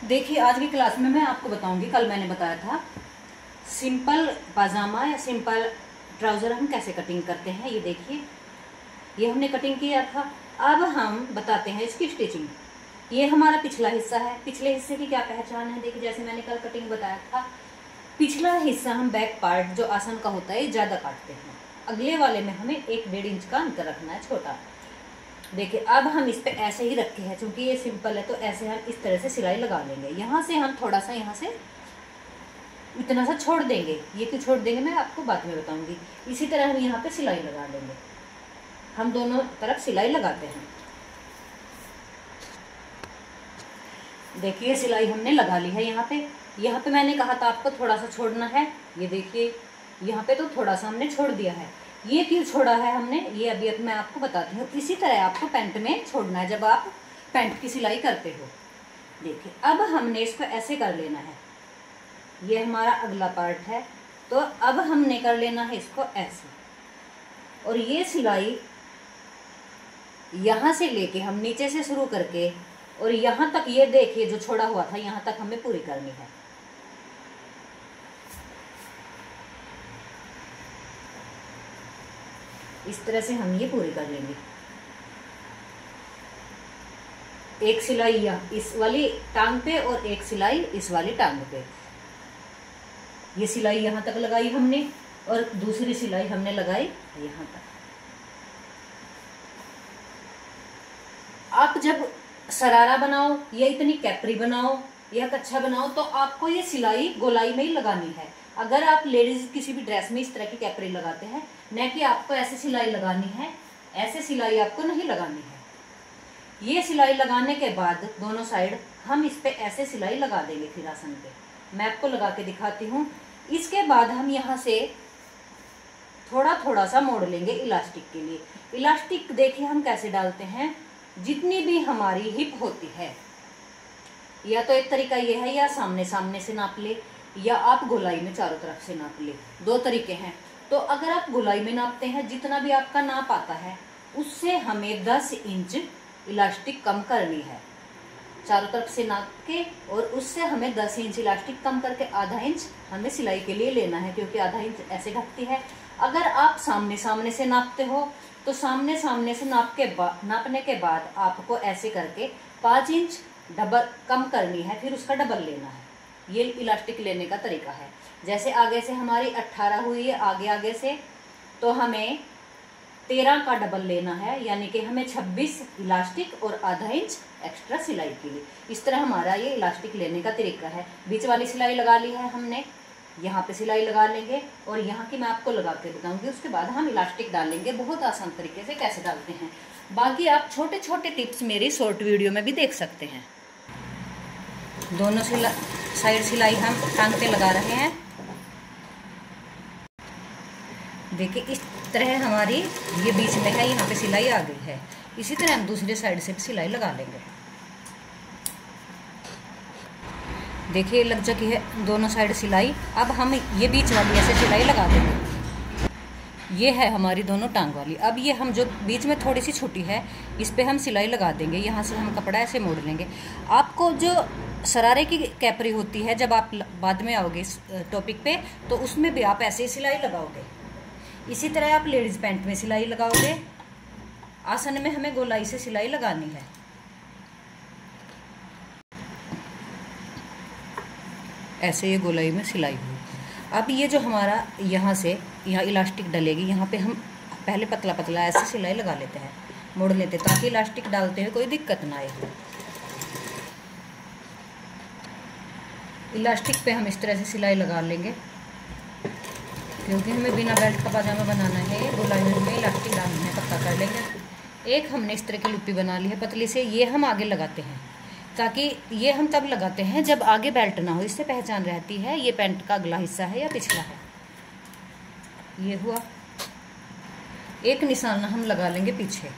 देखिए आज की क्लास में मैं आपको बताऊंगी, कल मैंने बताया था सिंपल पाजामा या सिंपल ट्राउज़र हम कैसे कटिंग करते हैं। ये देखिए, ये हमने कटिंग किया था। अब हम बताते हैं इसकी स्टिचिंग। ये हमारा पिछला हिस्सा है। पिछले हिस्से की क्या पहचान है? देखिए जैसे मैंने कल कटिंग बताया था, पिछला हिस्सा हम बैक पार्ट जो आसन का होता है ज़्यादा काटते हैं। अगले वाले में हमें 1-1.5 इंच का अंतर रखना है, छोटा। देखिए अब हम इस पे ऐसे ही रखे हैं, क्योंकि ये सिंपल है तो ऐसे हम इस तरह से सिलाई लगा लेंगे। यहाँ से हम थोड़ा सा यहाँ से इतना सा छोड़ देंगे। ये क्यों छोड़ देंगे मैं आपको बाद में बताऊंगी। इसी तरह हम यहाँ पे सिलाई लगा लेंगे। हम दोनों तरफ सिलाई लगाते हैं। देखिए सिलाई हमने लगा ली है। यहाँ पे मैंने कहा था आपको थोड़ा सा छोड़ना है। ये देखिए यहाँ पे तो थोड़ा सा हमने छोड़ दिया है। ये क्यों छोड़ा है हमने, ये अभी मैं आपको बताती हूँ। इसी तरह आपको पैंट में छोड़ना है जब आप पैंट की सिलाई करते हो। देखिए अब हमने इसको ऐसे कर लेना है। ये हमारा अगला पार्ट है, तो अब हमने कर लेना है इसको ऐसे। और ये सिलाई यहाँ से लेके हम नीचे से शुरू करके और यहाँ तक, ये देखिए जो छोड़ा हुआ था यहाँ तक हमें पूरी करनी है। इस तरह से हम ये पूरी कर लेंगे। एक सिलाई यहाँ इस वाली टांग पे और एक सिलाई इस वाली टांग पे। ये सिलाई यहाँ तक लगाई हमने और दूसरी सिलाई हमने लगाई यहाँ तक। आप जब सरारा बनाओ या इतनी कैपरी बनाओ या कच्छा बनाओ तो आपको ये सिलाई गोलाई में ही लगानी है। अगर आप लेडीज किसी भी ड्रेस में इस तरह की कैपरी लगाते हैं, न कि आपको ऐसे सिलाई लगानी है, ऐसे सिलाई आपको नहीं लगानी है। ये सिलाई लगाने के बाद दोनों साइड हम इस पे ऐसे सिलाई लगा देंगे। फिर आसन पे मैं आपको लगा के दिखाती हूँ। इसके बाद हम यहाँ से थोड़ा थोड़ा सा मोड़ लेंगे इलास्टिक के लिए। इलास्टिक देखिए हम कैसे डालते हैं, जितनी भी हमारी हिप होती है, या तो एक तरीका ये है या सामने सामने से नाप ले, या आप गोलाई में चारों तरफ से नाप ले। दो तरीके हैं। तो अगर आप गोलाई में नापते हैं, जितना भी आपका नाप आता है उससे हमें 10 इंच इलास्टिक कम करनी है। चारों तरफ से नाप के और उससे हमें 10 इंच इलास्टिक कम करके आधा इंच हमें सिलाई के लिए लेना है, क्योंकि आधा इंच ऐसे ढकती है। अगर आप सामने सामने से नापते हो तो सामने सामने से नापने के बाद आपको ऐसे करके 5 इंच डबल कम करनी है, फिर उसका डबल लेना है। ये इलास्टिक लेने का तरीका है। जैसे आगे से हमारी 18 हुई है आगे से, तो हमें 13 का डबल लेना है, यानी कि हमें 26 इलास्टिक और आधा इंच एक्स्ट्रा सिलाई के लिए। इस तरह हमारा ये इलास्टिक लेने का तरीका है। बीच वाली सिलाई लगा ली है हमने, यहाँ पे सिलाई लगा लेंगे और यहाँ की मैं आपको लगा के बताऊंगी। उसके बाद हम इलास्टिक डालेंगे, बहुत आसान तरीके से कैसे डालते हैं। बाकी आप छोटे छोटे टिप्स मेरी शॉर्ट वीडियो में भी देख सकते हैं। दोनों साइड सिलाई हम टांग पे लगा रहे हैं। देखिए इस तरह हमारी ये बीच में है, यहाँ पे सिलाई आ गई है। इसी तरह हम दूसरी साइड से भी सिलाई लगा लेंगे। देखिए लग चुकी है दोनों साइड सिलाई। अब हम ये बीच वाली ऐसे सिलाई लगा देंगे। ये है हमारी दोनों टांग वाली। अब ये हम जो बीच में थोड़ी सी छुटी है, इस पे हम सिलाई लगा देंगे। यहाँ से हम कपड़ा ऐसे मोड़ लेंगे। आपको जो सरारे की कैपरी होती है, जब आप बाद में आओगे इस टॉपिक पे, तो उसमें भी आप ऐसे ही सिलाई लगाओगे। इसी तरह आप लेडीज पैंट में सिलाई लगाओगे। आसन में हमें गोलाई से सिलाई लगानी है। ऐसे ये गोलाई में सिलाई हुई। अब ये जो हमारा यहाँ से यहाँ इलास्टिक डलेगी, यहाँ पे हम पहले पतला पतला ऐसे सिलाई लगा लेते हैं, मोड़ लेते हैं, ताकि इलास्टिक डालते हुए कोई दिक्कत ना आए। इलास्टिक पे हम इस तरह से सिलाई लगा लेंगे, क्योंकि हमें बिना बेल्ट का पाजामा बनाना है। गोलाई में इलास्टिक डालना है, पक्का कर लेंगे। एक हमने इस तरह की लुप्पी बना ली है पतली से। ये हम आगे लगाते हैं, ताकि ये हम तब लगाते हैं जब आगे बेल्ट ना हो। इससे पहचान रहती है ये पैंट का अगला हिस्सा है या पिछला है। ये हुआ। एक निशान हम लगा लेंगे पीछे।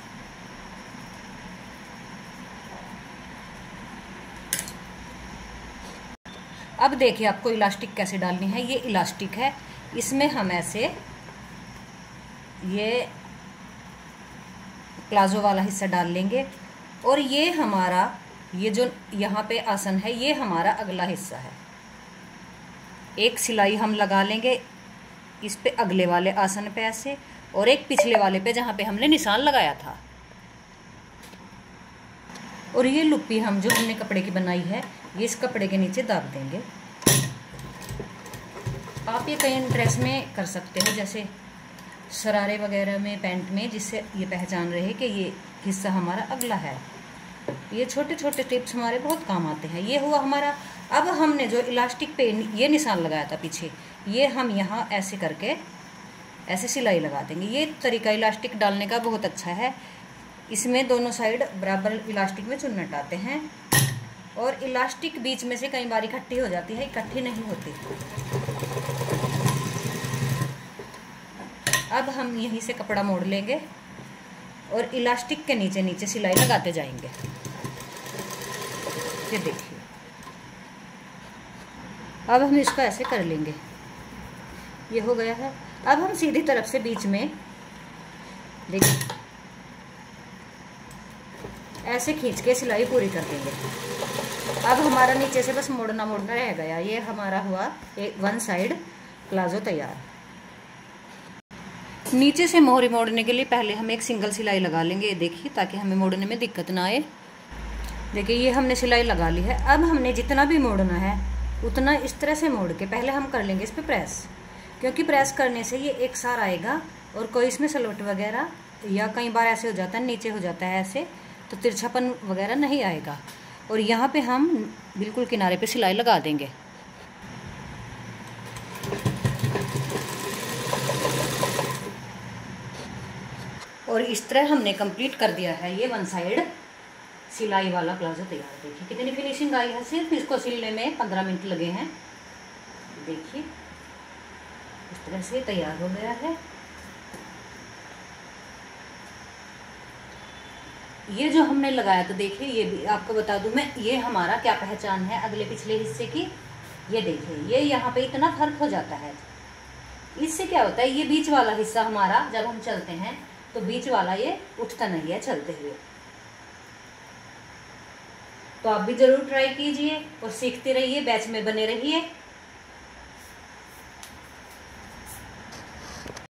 अब देखिए आपको इलास्टिक कैसे डालनी है। ये इलास्टिक है, इसमें हम ऐसे ये प्लाजो वाला हिस्सा डाल लेंगे और ये हमारा ये जो यहाँ पे आसन है ये हमारा अगला हिस्सा है। एक सिलाई हम लगा लेंगे इस पे अगले वाले आसन पे ऐसे, और एक पिछले वाले पे जहाँ पे हमने निशान लगाया था। और ये लुप्पी हम जो हमने कपड़े की बनाई है ये इस कपड़े के नीचे दाब देंगे। आप ये कई ड्रेस में कर सकते हो, जैसे शरारे वगैरह में, पैंट में, जिससे ये पहचान रहे कि ये हिस्सा हमारा अगला है। ये छोटे छोटे टिप्स हमारे बहुत काम आते हैं। ये हुआ हमारा। अब हमने जो इलास्टिक पे ये निशान लगाया था पीछे, ये हम यहाँ ऐसे करके ऐसे सिलाई लगा देंगे। ये तरीका इलास्टिक डालने का बहुत अच्छा है। इसमें दोनों साइड बराबर इलास्टिक में चुन्नट आते हैं, और इलास्टिक बीच में से कई बार इकट्ठी हो जाती है, इकट्ठी नहीं होती। अब हम यहीं से कपड़ा मोड़ लेंगे और इलास्टिक के नीचे नीचे सिलाई लगाते जाएंगे। ये देखिए, अब हम इसको ऐसे कर लेंगे। ये हो गया है। अब हम सीधी तरफ से बीच में देखिए ऐसे खींच के सिलाई पूरी कर देंगे। अब हमारा नीचे से बस मोड़ना रह गया। ये हमारा हुआ एक वन साइड प्लाजो तैयार। नीचे से मोहरी मोड़ने के लिए पहले हम एक सिंगल सिलाई लगा लेंगे, देखिए, ताकि हमें मोड़ने में दिक्कत ना आए। देखिए ये हमने सिलाई लगा ली है। अब हमने जितना भी मोड़ना है उतना इस तरह से मोड़ के पहले हम कर लेंगे इस पर प्रेस, क्योंकि प्रेस करने से ये एक सार आएगा और कोई इसमें सलवट वगैरह, या कई बार ऐसे हो जाता है नीचे हो जाता है ऐसे, तो तिरछापन वगैरह नहीं आएगा। और यहाँ पे हम बिल्कुल किनारे पे सिलाई लगा देंगे। और इस तरह हमने कंप्लीट कर दिया है ये वन साइड सिलाई वाला प्लाजो तैयार। देखिए कितनी फिनिशिंग आई है। सिर्फ इसको सिलने में 15 मिनट लगे हैं। देखिए इस तरह से तैयार हो गया है। ये जो हमने लगाया, तो देखिए ये भी आपको बता दूं मैं, ये हमारा क्या पहचान है अगले पिछले हिस्से की। ये देखिए ये यहाँ पे इतना फर्क हो जाता है। इससे क्या होता है, ये बीच वाला हिस्सा हमारा जब हम चलते हैं तो बीच वाला ये उठता नहीं है चलते हुए। तो आप भी जरूर ट्राई कीजिए और सीखते रहिए, बैच में बने रहिए।